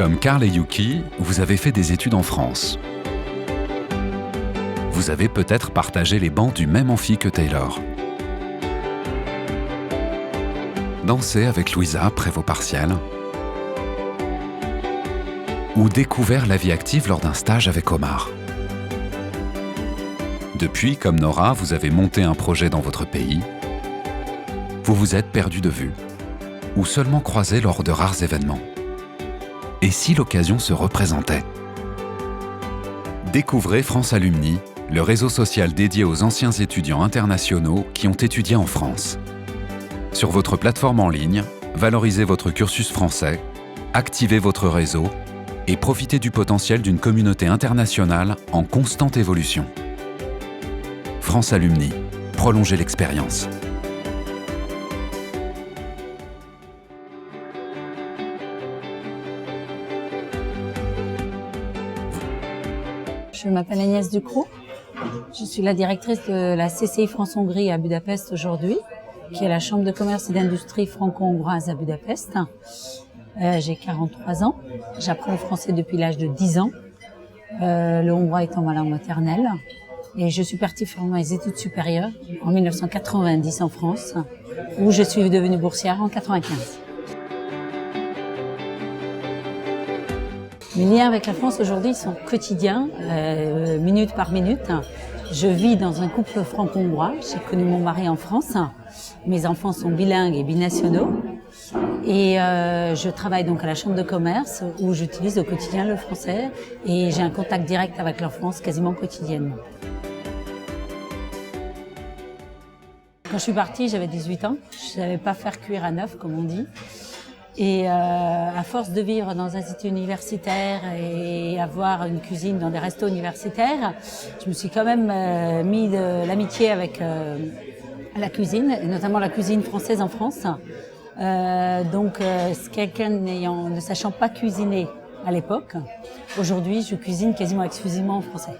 Comme Karl et Yuki, vous avez fait des études en France. Vous avez peut-être partagé les bancs du même amphi que Taylor. Dansé avec Louisa après vos partiels. Ou découvert la vie active lors d'un stage avec Omar. Depuis, comme Nora, vous avez monté un projet dans votre pays. Vous vous êtes perdu de vue. Ou seulement croisé lors de rares événements. Et si l'occasion se représentait? Découvrez France Alumni, le réseau social dédié aux anciens étudiants internationaux qui ont étudié en France. Sur votre plateforme en ligne, valorisez votre cursus français, activez votre réseau et profitez du potentiel d'une communauté internationale en constante évolution. France Alumni, prolongez l'expérience. Je m'appelle Agnès Ducrot. Je suis la directrice de la CCI France-Hongrie à Budapest aujourd'hui, qui est la chambre de commerce et d'industrie franco-hongroise à Budapest. J'ai 43 ans. J'apprends le français depuis l'âge de 10 ans, le hongrois étant ma langue maternelle. Et je suis partie faire mes études supérieures en 1990 en France, où je suis devenue boursière en 1995. Mes liens avec la France aujourd'hui sont quotidiens, minute par minute. Je vis dans un couple franco-hongrois. J'ai connu mon mari en France. Mes enfants sont bilingues et binationaux. Et je travaille donc à la chambre de commerce où j'utilise au quotidien le français et j'ai un contact direct avec la France quasiment quotidiennement. Quand je suis partie, j'avais 18 ans. Je ne savais pas faire cuire à neuf, comme on dit. Et à force de vivre dans un institut universitaire et avoir une cuisine dans des restos universitaires, je me suis quand même mis de l'amitié avec la cuisine, et notamment la cuisine française en France. Quelqu'un ne sachant pas cuisiner à l'époque, aujourd'hui je cuisine quasiment exclusivement en français.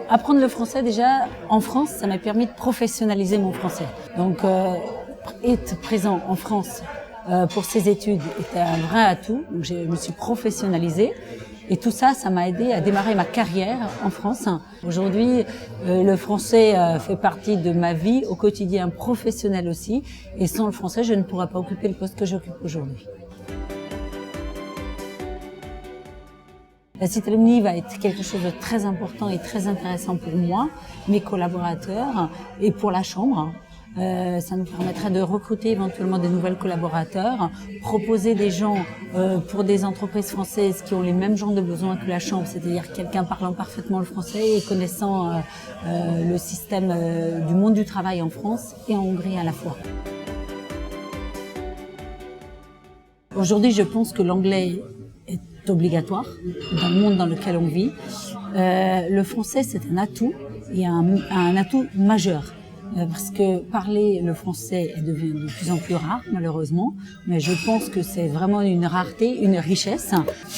Apprendre le français déjà en France, ça m'a permis de professionnaliser mon français. Donc être présent en France pour ses études était un vrai atout. Donc je me suis professionnalisée et tout ça, ça m'a aidé à démarrer ma carrière en France. Aujourd'hui, le français fait partie de ma vie au quotidien, professionnel aussi. Et sans le français, je ne pourrais pas occuper le poste que j'occupe aujourd'hui. La Cité Alumni va être quelque chose de très important et très intéressant pour moi, mes collaborateurs et pour la Chambre. Ça nous permettrait de recruter éventuellement des nouvelles collaborateurs, proposer des gens pour des entreprises françaises qui ont les mêmes genres de besoins que la Chambre, c'est-à-dire quelqu'un parlant parfaitement le français et connaissant le système du monde du travail en France et en Hongrie à la fois. Aujourd'hui, je pense que l'anglais est obligatoire dans le monde dans lequel on vit. Le français, c'est un atout et un atout majeur. Parce que parler le français devient de plus en plus rare, malheureusement, mais je pense que c'est vraiment une rareté, une richesse.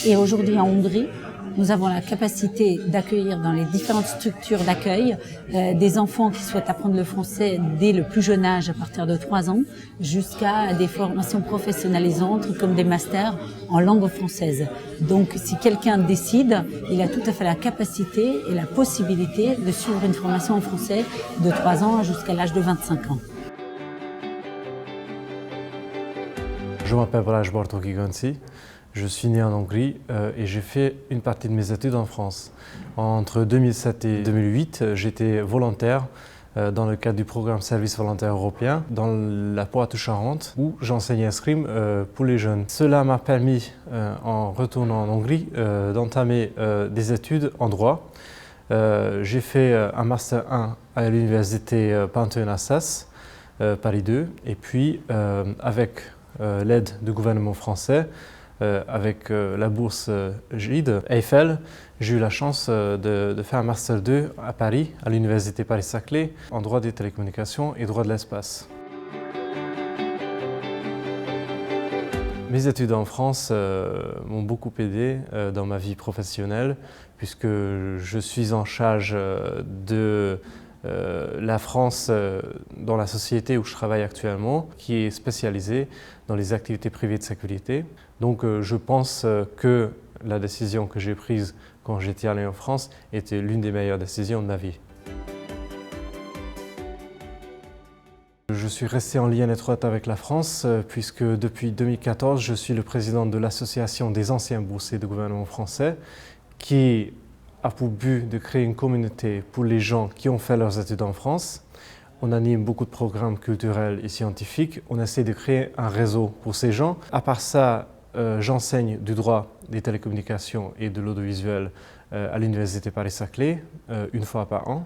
Et aujourd'hui, en Hongrie, nous avons la capacité d'accueillir dans les différentes structures d'accueil des enfants qui souhaitent apprendre le français dès le plus jeune âge, à partir de 3 ans, jusqu'à des formations professionnalisantes comme des masters en langue française. Donc, si quelqu'un décide, il a tout à fait la capacité et la possibilité de suivre une formation en français de 3 ans jusqu'à l'âge de 25 ans. Je m'appelle Balázs Bartóki-Ganci. Je suis né en Hongrie et j'ai fait une partie de mes études en France. Entre 2007 et 2008, j'étais volontaire dans le cadre du programme Service volontaire européen dans la Poitou-Charentes où j'enseignais escrime pour les jeunes. Cela m'a permis, en retournant en Hongrie, d'entamer des études en droit. J'ai fait un Master 1 à l'université Panthéon-Assas, Paris 2, et puis avec l'aide du gouvernement français, avec la bourse Gide Eiffel, j'ai eu la chance de faire un Master 2 à Paris, à l'université Paris-Saclay, en droit des télécommunications et droit de l'espace. Mes études en France m'ont beaucoup aidé dans ma vie professionnelle puisque je suis en charge de la France dans la société où je travaille actuellement, qui est spécialisée dans les activités privées de sécurité. Donc je pense que la décision que j'ai prise quand j'étais allé en France était l'une des meilleures décisions de ma vie. Je suis resté en lien étroit avec la France puisque depuis 2014, je suis le président de l'association des anciens boursiers du gouvernement français qui a pour but de créer une communauté pour les gens qui ont fait leurs études en France. On anime beaucoup de programmes culturels et scientifiques. On essaie de créer un réseau pour ces gens. À part ça, j'enseigne du droit des télécommunications et de l'audiovisuel à l'Université Paris-Saclay une fois par an.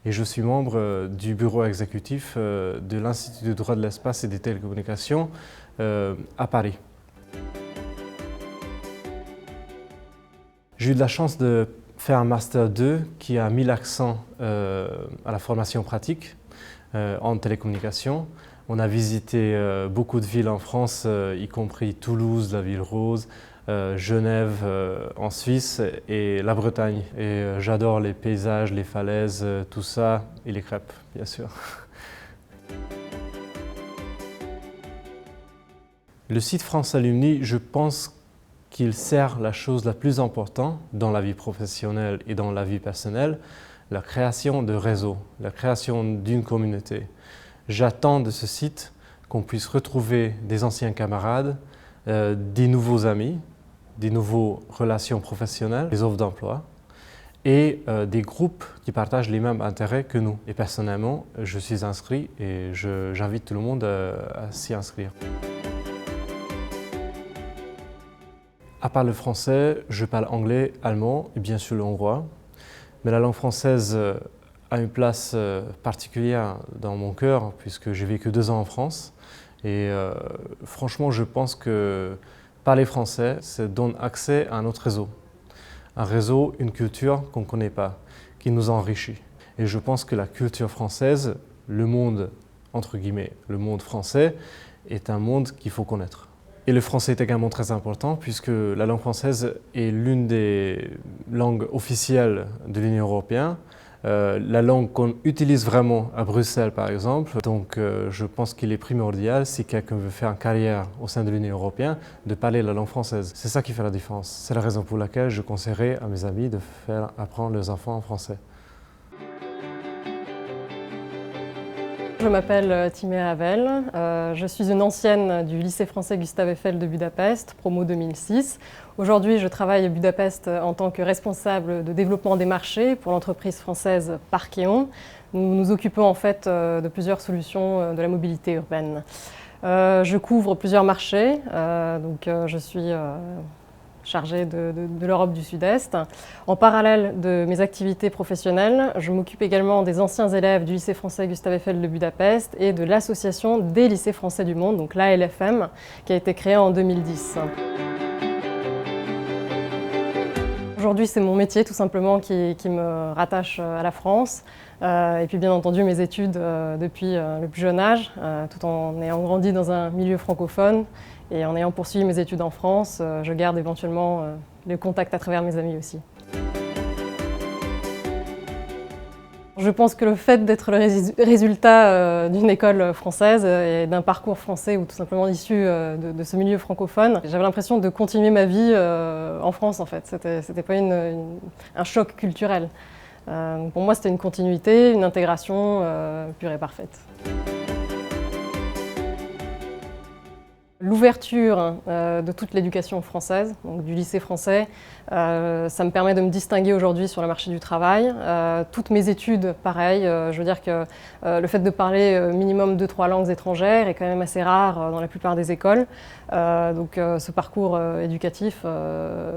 Et je suis membre du bureau exécutif de l'Institut de droit de l'espace et des télécommunications à Paris. J'ai eu de la chance de faire un Master 2 qui a mis l'accent à la formation pratique en télécommunications. On a visité beaucoup de villes en France, y compris Toulouse, la ville rose, Genève en Suisse et la Bretagne. Et j'adore les paysages, les falaises, tout ça, et les crêpes, bien sûr. Le site France Alumni, je pense qu'il sert la chose la plus importante dans la vie professionnelle et dans la vie personnelle, la création de réseaux, la création d'une communauté. J'attends de ce site qu'on puisse retrouver des anciens camarades, des nouveaux amis, des nouvelles relations professionnelles, des offres d'emploi et des groupes qui partagent les mêmes intérêts que nous. Et personnellement, je suis inscrit et j'invite tout le monde à s'y inscrire. À part le français, je parle anglais, allemand et bien sûr le hongrois. Mais la langue française a une place particulière dans mon cœur puisque j'ai vécu 2 ans en France. Et franchement, je pense que parler français, ça donne accès à un autre réseau. Un réseau, une culture qu'on ne connaît pas, qui nous enrichit. Et je pense que la culture française, le monde, entre guillemets, le monde français, est un monde qu'il faut connaître. Et le français est également très important puisque la langue française est l'une des langues officielles de l'Union européenne. La langue qu'on utilise vraiment à Bruxelles par exemple. Donc je pense qu'il est primordial, si quelqu'un veut faire une carrière au sein de l'Union européenne, de parler la langue française. C'est ça qui fait la différence. C'est la raison pour laquelle je conseillerais à mes amis de faire apprendre leurs enfants en français. Je m'appelle Timéa Havel, je suis une ancienne du lycée français Gustave Eiffel de Budapest, promo 2006. Aujourd'hui, je travaille à Budapest en tant que responsable de développement des marchés pour l'entreprise française Parkeon. Nous nous occupons en fait de plusieurs solutions de la mobilité urbaine. Je couvre plusieurs marchés, donc je suis chargée de l'Europe du Sud-Est. En parallèle de mes activités professionnelles, je m'occupe également des anciens élèves du lycée français Gustave Eiffel de Budapest et de l'association des lycées français du monde, donc l'ALFM, qui a été créée en 2010. Aujourd'hui, c'est mon métier tout simplement qui me rattache à la France. Et puis bien entendu mes études depuis le plus jeune âge, tout en ayant grandi dans un milieu francophone. Et en ayant poursuivi mes études en France, je garde éventuellement le contact à travers mes amis aussi. Je pense que le fait d'être le résultat d'une école française et d'un parcours français ou tout simplement issu de ce milieu francophone, j'avais l'impression de continuer ma vie en France en fait. C'était pas un choc culturel. Pour moi, c'était une continuité, une intégration pure et parfaite. L'ouverture de toute l'éducation française, donc du lycée français, ça me permet de me distinguer aujourd'hui sur le marché du travail. Toutes mes études, pareil, je veux dire que le fait de parler minimum 2-3 langues étrangères est quand même assez rare dans la plupart des écoles. Donc ce parcours éducatif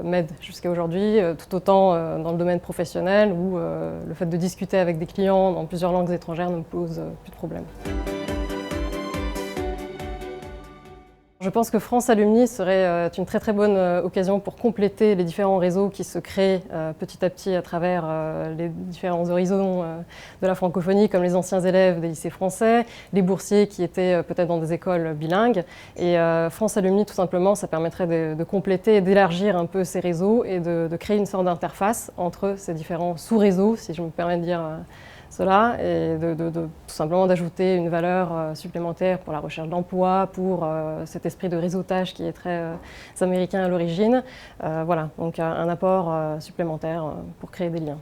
m'aide jusqu'à aujourd'hui, tout autant dans le domaine professionnel où le fait de discuter avec des clients dans plusieurs langues étrangères ne me pose plus de problème. Je pense que France Alumni serait une très très bonne occasion pour compléter les différents réseaux qui se créent petit à petit à travers les différents horizons de la francophonie, comme les anciens élèves des lycées français, les boursiers qui étaient peut-être dans des écoles bilingues. Et France Alumni, tout simplement, ça permettrait de compléter et d'élargir un peu ces réseaux et de créer une sorte d'interface entre ces différents sous-réseaux, si je me permets de dire cela et tout simplement d'ajouter une valeur supplémentaire pour la recherche d'emploi, pour cet esprit de réseautage qui est très américain à l'origine. Voilà, donc un apport supplémentaire pour créer des liens.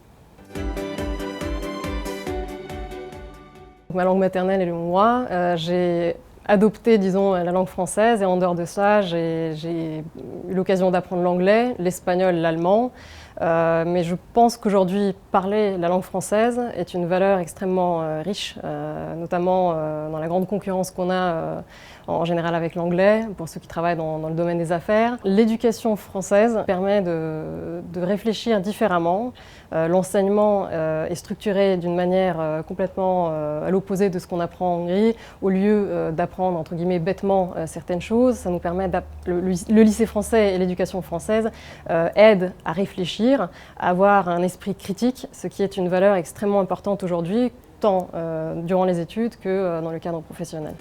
Ma langue maternelle est le hongrois. J'ai adopté, disons, la langue française et en dehors de ça, j'ai eu l'occasion d'apprendre l'anglais, l'espagnol, l'allemand. Mais je pense qu'aujourd'hui, parler la langue française est une valeur extrêmement riche, notamment dans la grande concurrence qu'on a en général avec l'anglais, pour ceux qui travaillent dans le domaine des affaires. L'éducation française permet de réfléchir différemment. L'enseignement est structuré d'une manière complètement à l'opposé de ce qu'on apprend en Hongrie. Au lieu d'apprendre, entre guillemets, bêtement certaines choses, ça nous permet le lycée français et l'éducation française aident à réfléchir, à avoir un esprit critique, ce qui est une valeur extrêmement importante aujourd'hui, tant durant les études que dans le cadre professionnel.